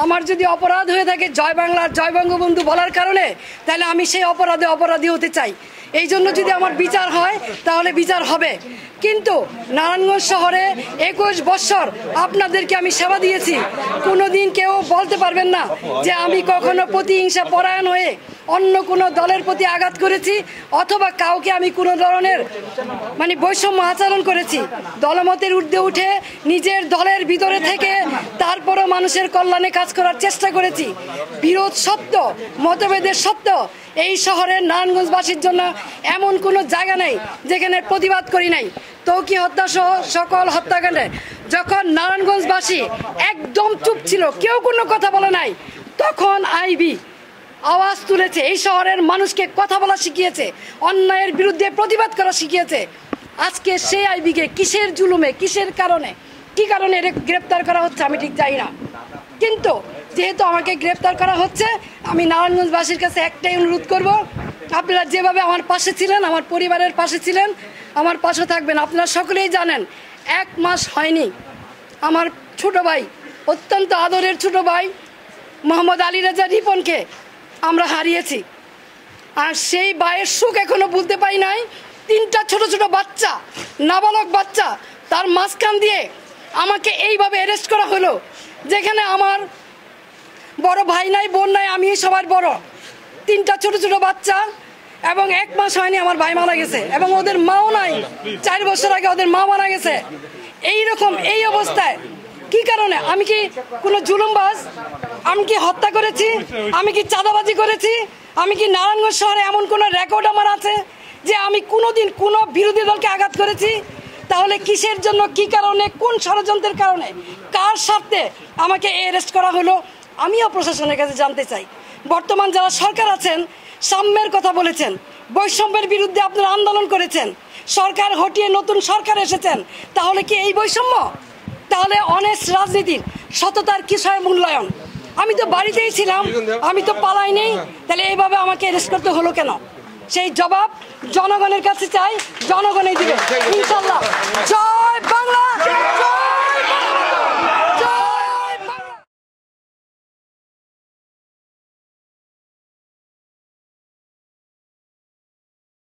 আমার যদি অপরাধ হয়ে থাকে জয় বাংলা জয় বঙ্গবন্ধু বলার কারণে, তাহলে আমি সেই অপরাধী হতে চাই। এই জন্য যদি আমার বিচার হয় তাহলে বিচার হবে। কিন্তু নারায়ণগঞ্জ শহরে 21 বছর আপনাদেরকে আমি সেবা দিয়েছি, কোনোদিন কেউ বলতে পারবেন না যে আমি কখনো প্রতিহিংসা পরায়ণ হয়ে অন্য কোনো দলের প্রতি আঘাত করেছি অথবা কাউকে আমি কোনো ধরনের বৈষম্য আচরণ করেছি। দলমতের ঊর্ধ্বে উঠে নিজের দলের ভিতরে থেকে তারপরও মানুষের কল্যাণে কাজ করার চেষ্টা করেছি। বিরোধ সত্য, মতভেদের সত্য, এই শহরের নারায়ণগঞ্জবাসীর জন্য এমন কোনো জায়গা নেই যেখানে প্রতিবাদ করি নাই। তৌকি হত্যা সহ সকল হত্যাকাণ্ডে যখন নারায়ণগঞ্জবাসী একদম চুপ ছিল, কেউ কোনো কথা বলে নাই, তখন আইবি আওয়াজ তুলেছে, এই শহরের মানুষকে কথা বলা শিখিয়েছে, অন্যায়ের বিরুদ্ধে প্রতিবাদ করা শিখিয়েছে। আজকে সেই আইবিকে কিসের জুলুমে, কিসের কারণে, কি কারণে গ্রেপ্তার করা হচ্ছে আমি ঠিক জানি না। কিন্তু যেহেতু আমাকে গ্রেপ্তার করা হচ্ছে, আমি নারায়ণগঞ্জবাসীর কাছে একটাই অনুরোধ করব, আপনারা যেভাবে আমার পাশে ছিলেন, আমার পরিবারের পাশে ছিলেন, আমার পাশে থাকবেন। আপনারা সকলেই জানেন 1 মাস হয়নি আমার ছোট ভাই, অত্যন্ত আদরের ছোট ভাই মোহাম্মদ আলী রেজা রিপনকে আমরা হারিয়েছি। আর সেই ভাইয়ের সুখ এখনো ভুলতে পারি নাই। 3টা ছোট ছোট বাচ্চা, নাবালক বাচ্চা, তার মাঝখান দিয়ে আমাকে এইভাবে অ্যারেস্ট করা হলো, যেখানে আমার বড় ভাই নাই, বোন নাই, আমি সবার বড়। 3টা ছোট ছোট বাচ্চা এবং 1 মাস হয়নি আমার ভাই মারা গেছে এবং ওদের মাও নাই। 4 বছর আগে ওদের মা মারা গেছে। এই অবস্থায় কি কারণে? আমি কি কোনো জুলুমবাজ? আমি কি হত্যা করেছি? আমি কি চাঁদাবাজি করেছি? আমি কি নারায়ণগঞ্জ শহরে এমন কোনো রেকর্ড আমার আছে যে আমি কোনোদিন কোনো বিরোধী দলকে আঘাত করেছি? তাহলে কিসের জন্য, কি কারণে, কোন ষড়যন্ত্রের কারণে, কার স্বার্থে আমাকে অ্যারেস্ট করা হলো? আমিও প্রশাসনের কাছে জানতে চাই। বর্তমান যারা সরকার আছেন, সাম্যের কথা বলেছেন, বৈষম্যের বিরুদ্ধে আপনারা আন্দোলন করেছেন, সরকার হটিয়ে নতুন সরকার এসেছেন, তাহলে কি এই বৈষম্য? তাহলে অনেস্ট রাজনীতির সততার কিসের মূল্যায়ন? আমি তো বাড়িতেই ছিলাম, আমি তো পালাই নেই, তাহলে এইভাবে আমাকে অ্যারেস্ট করতে হলো কেন? সেই জবাব জনগণের কাছে চাই, জনগণই দিবে ইনশাল্লাহ। জয় বাংলা।